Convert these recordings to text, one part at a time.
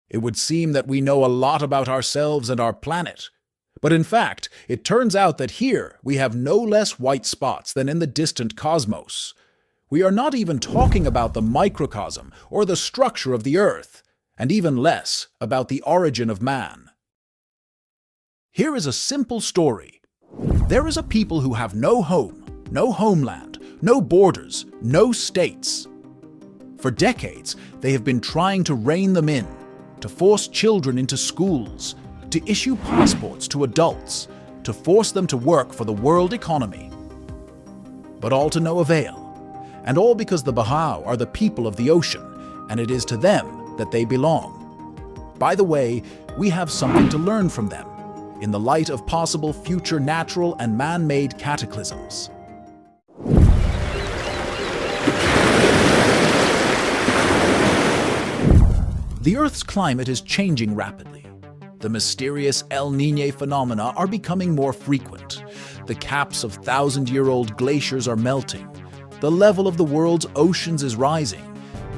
It would seem that we know a lot about ourselves and our planet. But in fact, it turns out that here we have no less white spots than in the distant cosmos. We are not even talking about the microcosm or the structure of the Earth, and even less about the origin of man. Here is a simple story. There is a people who have no home, no homeland, no borders, no states. For decades, they have been trying to rein them in, to force children into schools, to issue passports to adults, to force them to work for the world economy. But all to no avail, and all because the Bajau are the people of the ocean, and it is to them that they belong. By the way, we have something to learn from them, in the light of possible future natural and man-made cataclysms. The Earth's climate is changing rapidly. The mysterious El Niño phenomena are becoming more frequent. The caps of thousand-year-old glaciers are melting. The level of the world's oceans is rising.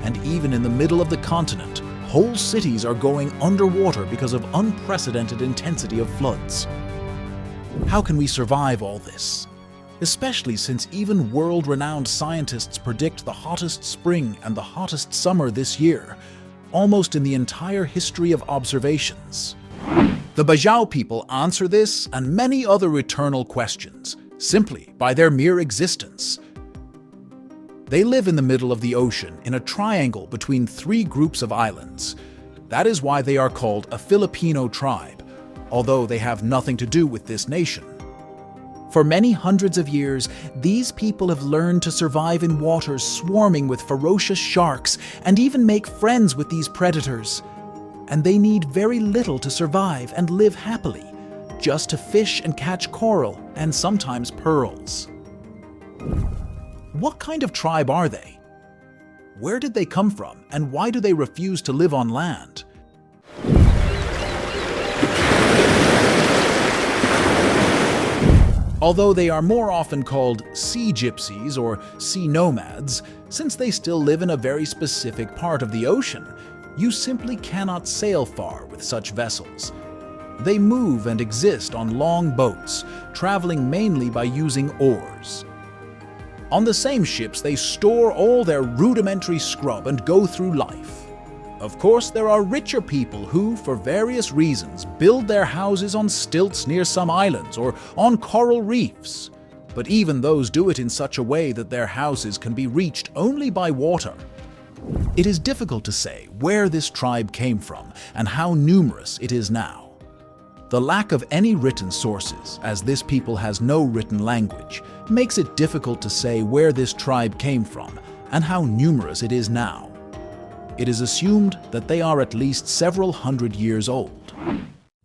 And even in the middle of the continent, whole cities are going underwater because of unprecedented intensity of floods. How can we survive all this? Especially since even world-renowned scientists predict the hottest spring and the hottest summer this year, almost in the entire history of observations. The Bajau people answer this and many other eternal questions, simply by their mere existence. They live in the middle of the ocean in a triangle between three groups of islands. That is why they are called a Filipino tribe, although they have nothing to do with this nation. For many hundreds of years, these people have learned to survive in waters swarming with ferocious sharks and even make friends with these predators. And they need very little to survive and live happily, just to fish and catch coral and sometimes pearls. What kind of tribe are they? Where did they come from, and why do they refuse to live on land? Although they are more often called sea gypsies or sea nomads, since they still live in a very specific part of the ocean, you simply cannot sail far with such vessels. They move and exist on long boats, traveling mainly by using oars. On the same ships, they store all their rudimentary scrub and go through life. Of course, there are richer people who, for various reasons, build their houses on stilts near some islands or on coral reefs. But even those do it in such a way that their houses can be reached only by water. It is difficult to say where this tribe came from and how numerous it is now. The lack of any written sources, as this people has no written language, makes it difficult to say where this tribe came from and how numerous it is now. It is assumed that they are at least several hundred years old.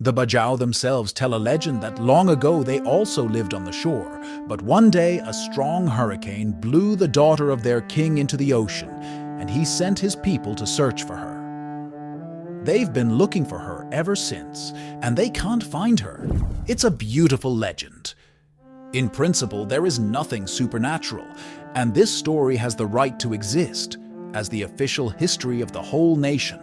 The Bajau themselves tell a legend that long ago they also lived on the shore, but one day a strong hurricane blew the daughter of their king into the ocean, and he sent his people to search for her. They've been looking for her ever since, and they can't find her. It's a beautiful legend. In principle, there is nothing supernatural, and this story has the right to exist as the official history of the whole nation.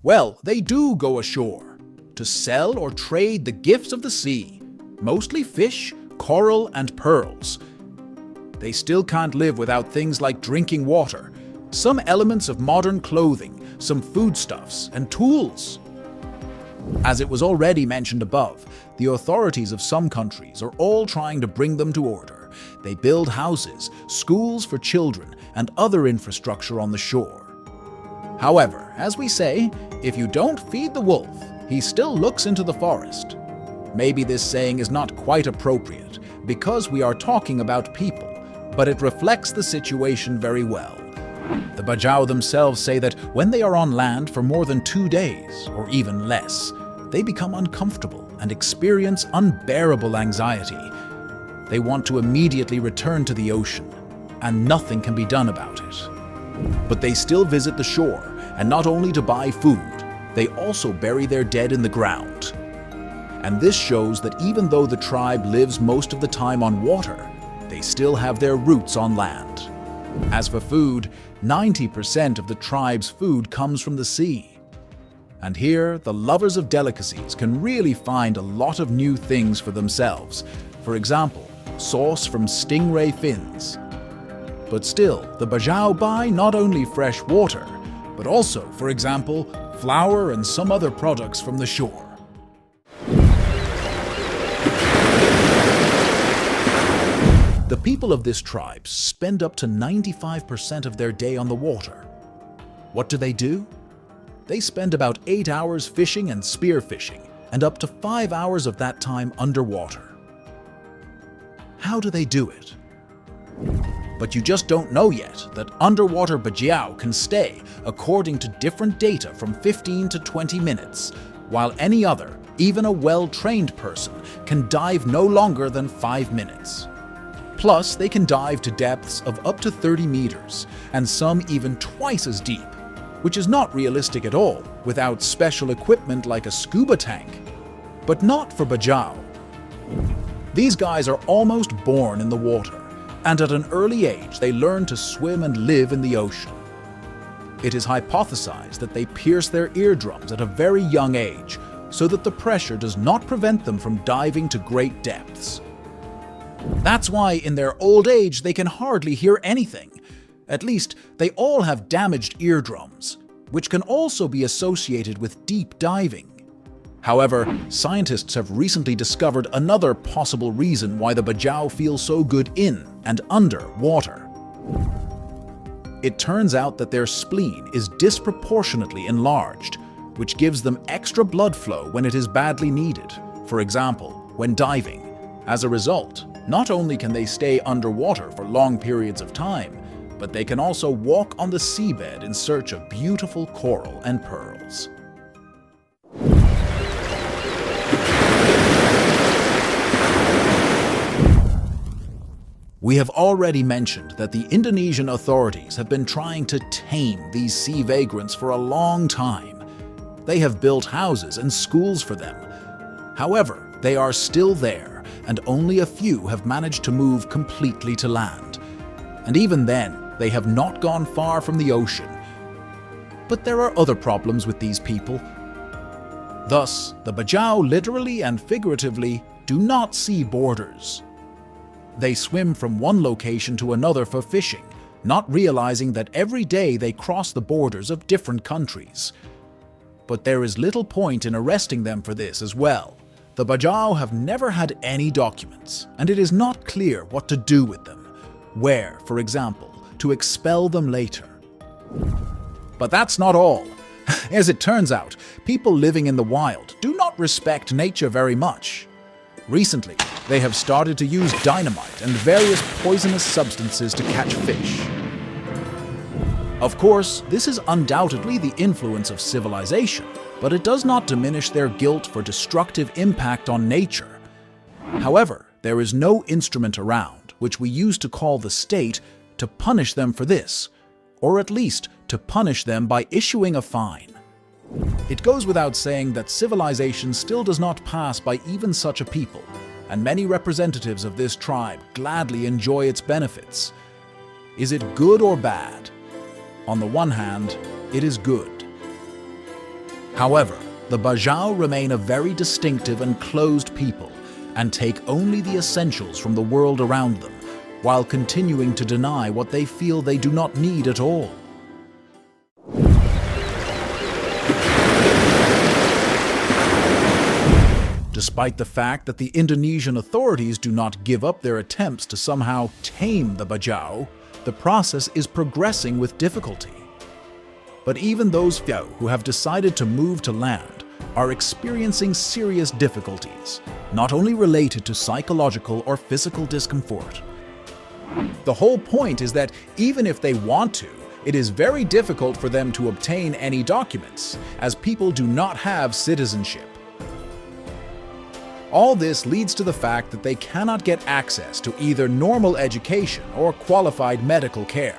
Well, they do go ashore to sell or trade the gifts of the sea, mostly fish, coral, and pearls. They still can't live without things like drinking water, some elements of modern clothing, some foodstuffs, and tools. As it was already mentioned above, the authorities of some countries are all trying to bring them to order. They build houses, schools for children, and other infrastructure on the shore. However, as we say, if you don't feed the wolf, he still looks into the forest. Maybe this saying is not quite appropriate because we are talking about people, but it reflects the situation very well. The Bajau themselves say that when they are on land for more than 2 days, or even less, they become uncomfortable and experience unbearable anxiety. They want to immediately return to the ocean, and nothing can be done about it. But they still visit the shore, and not only to buy food, they also bury their dead in the ground. And this shows that even though the tribe lives most of the time on water, they still have their roots on land. As for food, 90% of the tribe's food comes from the sea. And here, the lovers of delicacies can really find a lot of new things for themselves. For example, sauce from stingray fins. But still, the Bajau buy not only fresh water, but also, for example, flour and some other products from the shore. The people of this tribe spend up to 95% of their day on the water. What do? They spend about 8 hours fishing and spearfishing, and up to 5 hours of that time underwater. How do they do it? But you just don't know yet that underwater bajau can stay, according to different data, from 15 to 20 minutes, while any other, even a well-trained person, can dive no longer than 5 minutes. Plus, they can dive to depths of up to 30 meters, and some even twice as deep, which is not realistic at all without special equipment like a scuba tank. But not for Bajau. These guys are almost born in the water, and at an early age they learn to swim and live in the ocean. It is hypothesized that they pierce their eardrums at a very young age so that the pressure does not prevent them from diving to great depths. That's why in their old age they can hardly hear anything. At least, they all have damaged eardrums, which can also be associated with deep diving. However, scientists have recently discovered another possible reason why the Bajau feel so good in and under water. It turns out that their spleen is disproportionately enlarged, which gives them extra blood flow when it is badly needed, for example, when diving. As a result, not only can they stay underwater for long periods of time, but they can also walk on the seabed in search of beautiful coral and pearls. We have already mentioned that the Indonesian authorities have been trying to tame these sea vagrants for a long time. They have built houses and schools for them. However, they are still there, and only a few have managed to move completely to land. And even then, they have not gone far from the ocean. But there are other problems with these people. Thus, the Bajau literally and figuratively do not see borders. They swim from one location to another for fishing, not realizing that every day they cross the borders of different countries. But there is little point in arresting them for this as well. The Bajau have never had any documents, and it is not clear what to do with them. Where, for example, to expel them later. But that's not all. As it turns out, people living in the wild do not respect nature very much. Recently, they have started to use dynamite and various poisonous substances to catch fish. Of course, this is undoubtedly the influence of civilization, but it does not diminish their guilt for destructive impact on nature. However, there is no instrument around, which we used to call the state, to punish them for this, or at least to punish them by issuing a fine. It goes without saying that civilization still does not pass by even such a people, and many representatives of this tribe gladly enjoy its benefits. Is it good or bad? On the one hand, it is good. However, the Bajau remain a very distinctive and closed people, and take only the essentials from the world around them, while continuing to deny what they feel they do not need at all. Despite the fact that the Indonesian authorities do not give up their attempts to somehow tame the Bajau, the process is progressing with difficulty. But even those few who have decided to move to land are experiencing serious difficulties, not only related to psychological or physical discomfort. The whole point is that even if they want to, it is very difficult for them to obtain any documents, as people do not have citizenship. All this leads to the fact that they cannot get access to either normal education or qualified medical care.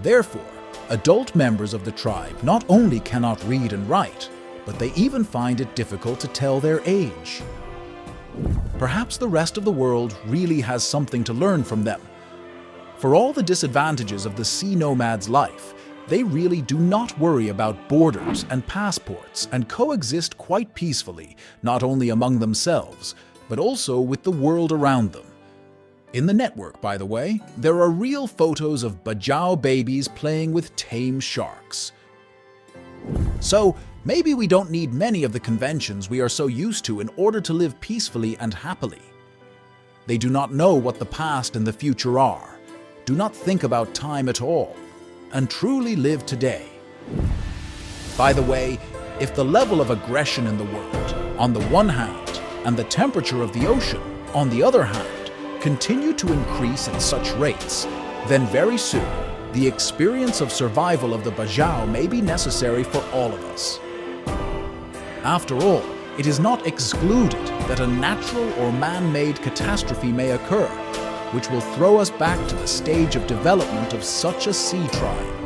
Therefore, adult members of the tribe not only cannot read and write, but they even find it difficult to tell their age. Perhaps the rest of the world really has something to learn from them, For all the disadvantages of the sea nomad's life, they really do not worry about borders and passports and coexist quite peacefully, not only among themselves, but also with the world around them. In the network, by the way, there are real photos of bajau babies playing with tame sharks. So, maybe we don't need many of the conventions we are so used to in order to live peacefully and happily. They do not know what the past and the future are, do not think about time at all, and truly live today. By the way, if the level of aggression in the world, on the one hand, and the temperature of the ocean, on the other hand, continue to increase at such rates, then very soon, the experience of survival of the bajau may be necessary for all of us. After all, it is not excluded that a natural or man-made catastrophe may occur, which will throw us back to the stage of development of such a sea tribe.